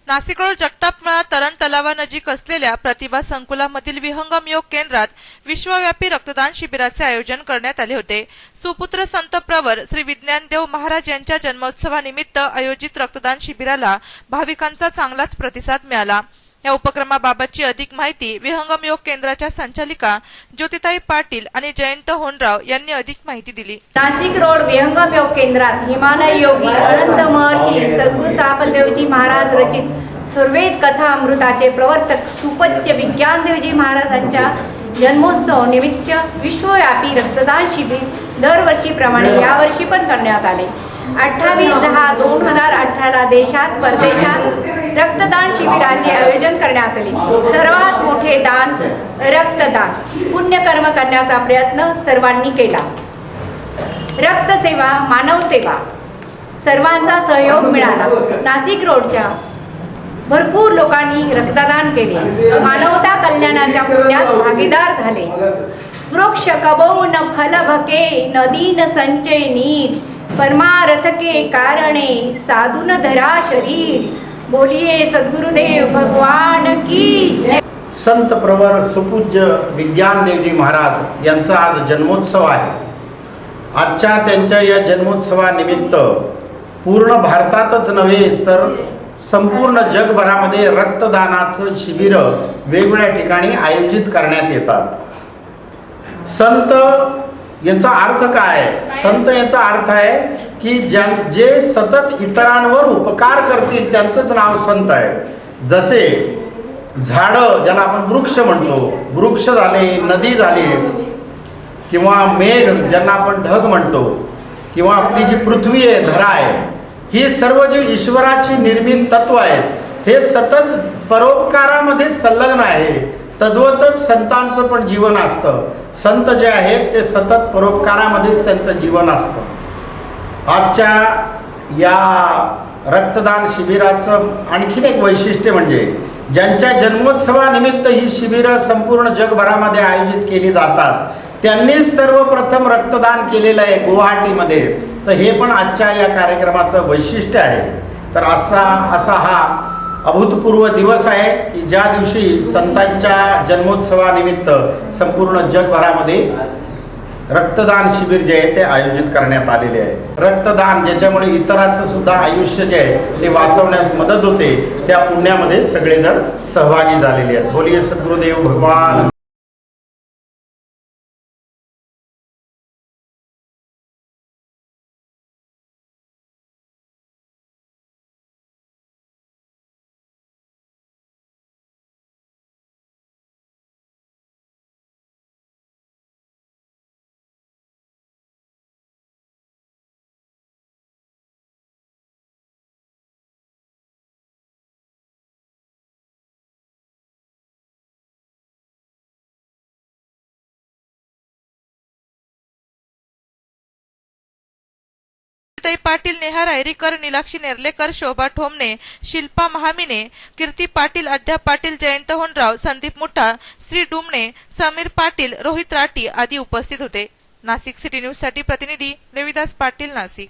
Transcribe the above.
Nashik road जगतापमाळा तरण तलावानजीक असलेल्या प्रतिभा संकुलामधील विहंगम योग केंद्रात विश्वव्यापी रक्तदान शिबिराचे आयोजन करण्यात आले होते। सुपुत्र संत प्रवर श्री विज्ञानदेव महाराज यांच्या जन्मोत्सवानिमित्त आयोजित रक्तदान शिबिराला भाविकांचा चांगलाच प्रतिसाद मिळाला। या उपक्रमाबाबतची अधिक माहिती विहंगम योग केंद्राच्या संचालिका ज्योतिताई पाटील आणि जयंत होनराव यांनी अधिक माहिती दिली। नाशिक रोड विहंगम योग केंद्रात हिमालय योगी अनंत महर्षी सद्गुरु सापलदेवजी महाराज रचित सर्वेद कथा अमृताचे प्रवर्तक सुपूज्य विज्ञानदेवजी महाराजांच्या जन्मोत्सव निमित्त विश्वव्यापी रक्तदान शिबिर दरवर्षीप्रमाणे यावर्षी पण करण्यात आले। 28/10/2018 देशात परदेशात रक्तदान शिबिराचे आयोजन करण्यात आले। सर्वात मोठे दान रक्तदान पुण्यकर्म करण्याचा प्रयत्न सर्वांनी केला। रक्तसेवा मानव सेवा सर्वांचा सहयोग मिळाला। नाशिक रोडच्या भरपूर लोकांनी रक्तदान केले, मानवता कल्याणाच्या पुण्यात भागीदार झाले। वृक्ष कबो न फल भके नदी न संचय नीर परमारथ के कारणे साधुन धरा शरीर बोलिए सद्गुरुदेव भगवान की जय। संत प्रवर सुपूज्य विज्ञानदेवजी महाराज यांचा आज जन्मोत्सव आहे। आजच्या त्यांच्या या जन्मोत्सवानिमित्त पूर्ण भारतातच नव्हे तर संपूर्ण जगभरामध्ये रक्तदानाचं शिबिर वेगवेगळ्या ठिकाणी आयोजित करण्यात येतात। संत यांचा अर्थ काय? संत याचा अर्थ आहे की जे सतत इतरांवर उपकार करतील त्यांचंच नाव संत आहे। जसे झाडं ज्याला आपण वृक्ष म्हणतो, वृक्ष झाले, नदी झाली किंवा मेघ ज्यांना आपण ढग म्हणतो किंवा आपली जी पृथ्वी आहे, धरा आहे, ही सर्व जे ईश्वराची निर्मित तत्व आहेत हे सतत परोपकारामध्ये संलग्न आहे। तद्वतच संतांचं पण जीवन असतं। संत जे आहेत ते सतत परोपकारामध्येच त्यांचं जीवन असतं। आजच्या या रक्तदान शिबिराचं आणखीन एक वैशिष्ट्य म्हणजे ज्यांच्या जन्मोत्सवानिमित्त ही शिबिरं संपूर्ण जगभरामध्ये आयोजित केली जातात त्यांनीच सर्वप्रथम रक्तदान केलेलं आहे गुवाहाटीमध्ये। तर हे पण आजच्या या कार्यक्रमाचं वैशिष्ट्य आहे। तर असा हा अभूतपूर्व दिवस आहे की ज्या दिवशी संतांच्या जन्मोत्सवानिमित्त संपूर्ण जगभरामध्ये रक्तदान शिबिर जे आहे ते आयोजित करण्यात आलेले आहे। रक्तदान ज्याच्यामुळे इतरांचं सुद्धा आयुष्य जे आहे ते वाचवण्यास मदत होते, त्या पुण्यामध्ये सगळेजण सहभागी झालेले आहेत। बोलिए सद्गुरुदेव भगवान। पाटील, नेहा रायरीकर, नीलाक्षी नेर्लेकर, शोभा ठोंबणे, शिल्पा महामिने, कीर्ती पाटील, अध्याप पाटील, जयंत होनराव, संदीप मुठा, श्री डुमणे, समीर पाटील, रोहित राठी आदी उपस्थित होते। नाशिक सिटी न्यूज साठी प्रतिनिधी देविदास पाटील, नाशिक।